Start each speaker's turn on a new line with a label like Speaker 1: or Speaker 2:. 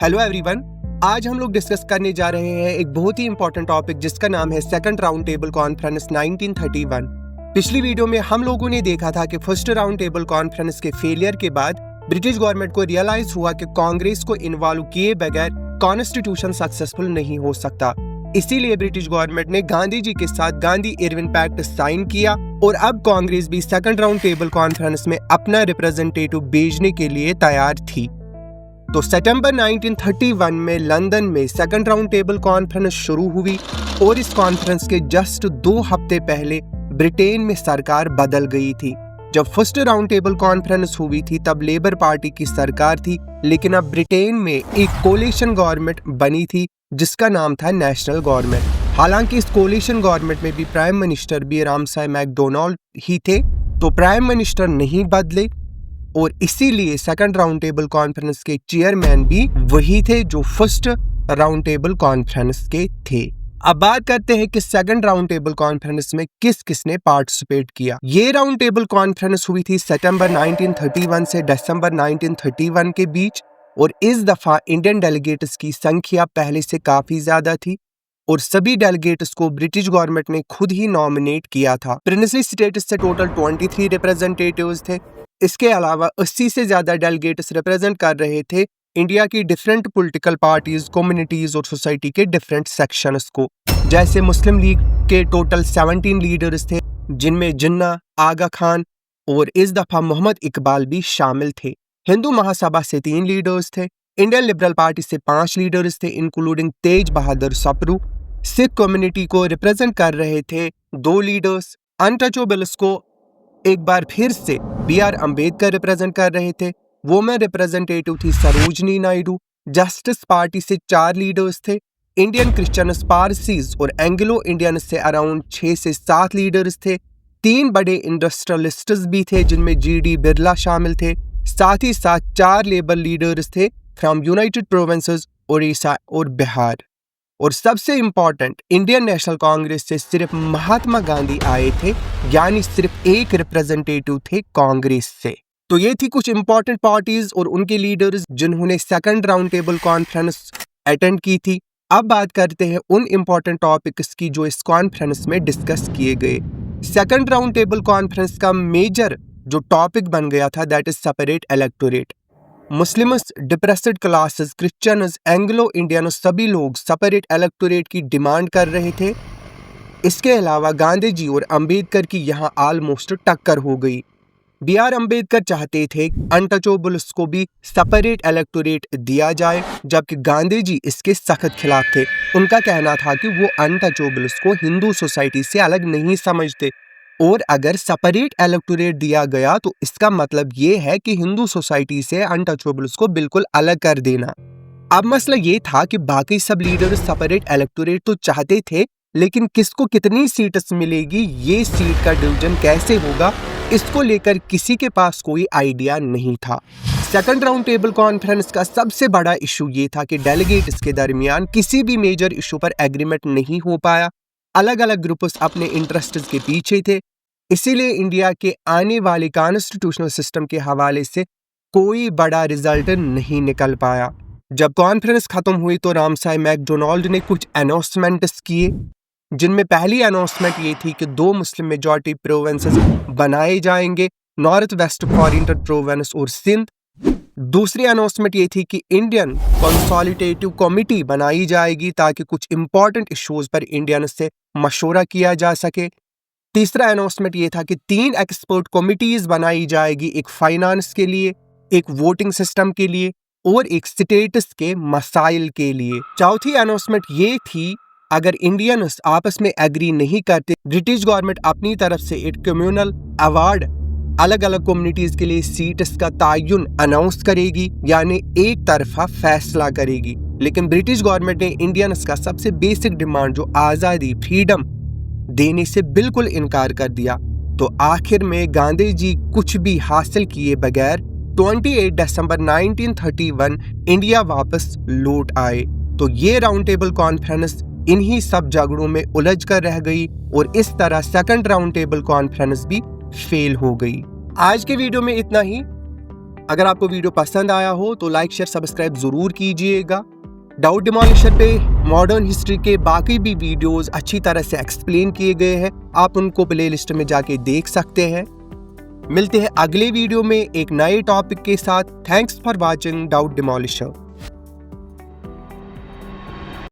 Speaker 1: Hello everyone, आज हम लोग डिस्कस करने जा रहे हैं एक बहुत ही इंपॉर्टेंट टॉपिक जिसका नाम है सेकंड राउंड टेबल कॉन्फ्रेंस 1931। पिछली वीडियो में हम लोगों ने देखा था कि फर्स्ट राउंड टेबल कॉन्फ्रेंस के फेलियर के बाद ब्रिटिश गवर्नमेंट को रियलाइज हुआ कि कांग्रेस को इन्वॉल्व किए बगैर कॉन्स्टिट्यूशन सक्सेसफुल नहीं हो सकता। इसीलिए ब्रिटिश गवर्नमेंट ने गांधी जी के साथ गांधी इरविन पैक्ट साइन किया और अब कांग्रेस भी सेकंड राउंड टेबल कॉन्फ्रेंस में अपना रिप्रेजेंटेटिव भेजने के लिए तैयार थी। तो सितंबर 1931 में लंदन में सेकंड राउंड टेबल कॉन्फ्रेंस शुरू हुई और इस कॉन्फ्रेंस के जस्ट 2 हफ्ते पहले ब्रिटेन में सरकार बदल गई थी। जब फर्स्ट राउंड टेबल कॉन्फ्रेंस हुई थी तब लेबर पार्टी की सरकार थी, लेकिन अब ब्रिटेन में एक कोलिशन गवर्नमेंट बनी थी जिसका नाम था नेशनल गवर्नमेंट। हालांकि इस कोलिशन गवर्नमेंट में भी प्राइम मिनिस्टर भी रामसाई मैकडोनाल्ड ही थे, तो प्राइम मिनिस्टर नहीं बदले और इसीलिए सेकंड राउंड टेबल कॉन्फ्रेंस के चेयरमैन भी वही थे जो फर्स्ट राउंड टेबल कॉन्फ्रेंस के थे। अब बात करते हैं कि सेकंड राउंड टेबल कॉन्फ्रेंस में किस किसने पार्टिसिपेट किया। ये राउंड टेबल कॉन्फ्रेंस हुई थी सितंबर 1931 से दिसंबर 1931 के बीच और इस दफा इंडियन डेलीगेट्स की संख्या पहले से काफी ज्यादा थी और सभी डेलीगेट्स को ब्रिटिश गवर्नमेंट ने खुद ही नॉमिनेट किया था। प्रिंसली स्टेट्स से टोटल 23 रिप्रेजेंटेटिव्स थे। इसके अलावा 80 से ज्यादा डेलीगेट्स रिप्रेजेंट कर रहे थे इंडिया की डिफरेंट पॉलिटिकल पार्टीज, कम्युनिटीज और सोसाइटी के डिफरेंट सेक्शंस को। जैसे मुस्लिम लीग के टोटल 17 लीडर्स थे जिनमें जिन्ना, आगा खान और इस दफा मोहम्मद इकबाल भी शामिल थे। हिंदू महासभा से 3 लीडर्स थे। इंडियन लिबरल पार्टी से 5 लीडर्स थे इंक्लूडिंग तेज बहादुर सप्रू। सिख कम्युनिटी को रिप्रेजेंट कर रहे थे 2 लीडर्स। अनटचेबल्स को एक बार फिर से B.R. अम्बेडकर रिप्रेजेंट कर रहे थे। वुमेन रिप्रेजेंटेटिव थी सरोजनी नायडू। जस्टिस पार्टी से 4 लीडर्स थे। इंडियन क्रिश्चियंस, पारसीज और एंग्लो इंडियन से अराउंड 6 से 7 लीडर्स थे। 3 बड़े इंडस्ट्रियलिस्ट्स भी थे जिनमें G.D. बिरला शामिल थे। साथ ही साथ 4 लेबर लीडर्स थे फ्रॉम यूनाइटेड प्रोविंसेस, उड़ीसा और बिहार। और सबसे इंपॉर्टेंट, इंडियन नेशनल कांग्रेस से सिर्फ महात्मा गांधी आए थे, यानी सिर्फ एक रिप्रेजेंटेटिव थे कांग्रेस से। तो ये थी कुछ इंपॉर्टेंट पार्टीज और उनके लीडर्स जिन्होंने second round table conference attend की थी। अब बात करते हैं उन इंपॉर्टेंट टॉपिक्स की जो इस कॉन्फ्रेंस में डिस्कस किए गए। सेकंड राउंड टेबल कॉन्फ्रेंस का मेजर जो टॉपिक बन गया था that is separate electorate. Muslims, depressed classes, Christians, Anglo Indians सभी लोग सेपरेट इलेक्टोरेट की डिमांड कर रहे थे। इसके अलावा गांधी जी और अंबेडकर की यहाँ ऑलमोस्ट टक्कर हो गई। B.R. अम्बेडकर चाहते थे अनटचेबल्स को भी सेपरेट इलेक्टोरेट दिया जाए, जबकि गांधी जी इसके सख्त खिलाफ थे। उनका कहना था कि वो अनटचेबल्स को हिंदू सोसाइटी से अलग नहीं समझते और अगर सेपरेट इलेक्टोरेट दिया गया तो इसका मतलब ये है कि हिंदू सोसाइटी से अनटचेबल्स को बिल्कुल अलग कर देना। अब मसला ये था कि बाकी सब लीडर्स सेपरेट इलेक्टोरेट तो चाहते थे, लेकिन किसको कितनी सीट्स मिलेगी, ये सीट का डिवीजन कैसे होगा, इसको लेकर किसी के पास कोई आइडिया नहीं था। सेकंड राउंड टेबल कॉन्फ्रेंस का सबसे बड़ा इशू ये था कि डेलीगेट्स के दरमियान किसी भी मेजर इशू पर एग्रीमेंट नहीं हो पाया। अलग अलग ग्रुप्स अपने इंटरेस्ट्स के पीछे थे, इसीलिए इंडिया के आने वाले कॉन्स्टिट्यूशनल सिस्टम के हवाले से कोई बड़ा रिजल्ट नहीं निकल पाया। जब कॉन्फ्रेंस खत्म हुई तो रामसाई मैकडोनाल्ड ने कुछ अनाउंसमेंट्स किए, जिनमें पहली अनाउंसमेंट ये थी कि 2 मुस्लिम मेजॉरिटी प्रोविंसेस बनाए जाएंगे, नॉर्थ वेस्ट फॉरेनर प्रोविंस और सिंध। दूसरी अनाउंसमेंट ये थी कि इंडियन कंसोलिडेटिव कमेटी बनाई जाएगी ताकि कुछ इंपॉर्टेंट इश्यूज पर इंडियन से मशवरा किया जा सके। तीसरा अनाउंसमेंट ये था कि 3 एक्सपर्ट कमिटीज बनाई जाएगी, एक फाइनेंस के लिए, एक वोटिंग सिस्टम के लिए और एक स्टेटस के मसाइल के लिए। चौथी अनाउंसमेंट ये थी अगर इंडियंस आपस में एग्री नहीं करते, ब्रिटिश गवर्नमेंट अपनी तरफ से एक कम्युनल अवार्ड अलग अलग कम्युनिटीज के लिए सीट्स का तयन अनाउंस करेगी, यानी एक तरफा फैसला करेगी। लेकिन ब्रिटिश गवर्नमेंट ने इंडियंस का सबसे बेसिक डिमांड जो आज़ादी, फ्रीडम देने से बिल्कुल इनकार कर दिया। तो आखिर में गांधी जी कुछ भी हासिल किए बगैर 28 दिसंबर 1931 इंडिया वापस लौट आए। तो ये राउंड टेबल कॉन्फ्रेंस इन्हीं सब झगड़ों में उलझ कर रह गई और इस तरह सेकंड राउंड टेबल कॉन्फ्रेंस भी फेल हो गई। आज के वीडियो में इतना ही। अगर आपको वीडियो पसंद आया हो तो लाइक शेयर सब्सक्राइब जरूर कीजिएगा। डाउट डिमोलिशर पे मॉडर्न हिस्ट्री के बाकी भी वीडियोस अच्छी तरह से एक्सप्लेन किए गए हैं, आप उनको प्लेलिस्ट में जाके देख सकते हैं। मिलते हैं अगले वीडियो में एक नए टॉपिक के साथ। Thanks for watching doubt डिमोलिशर।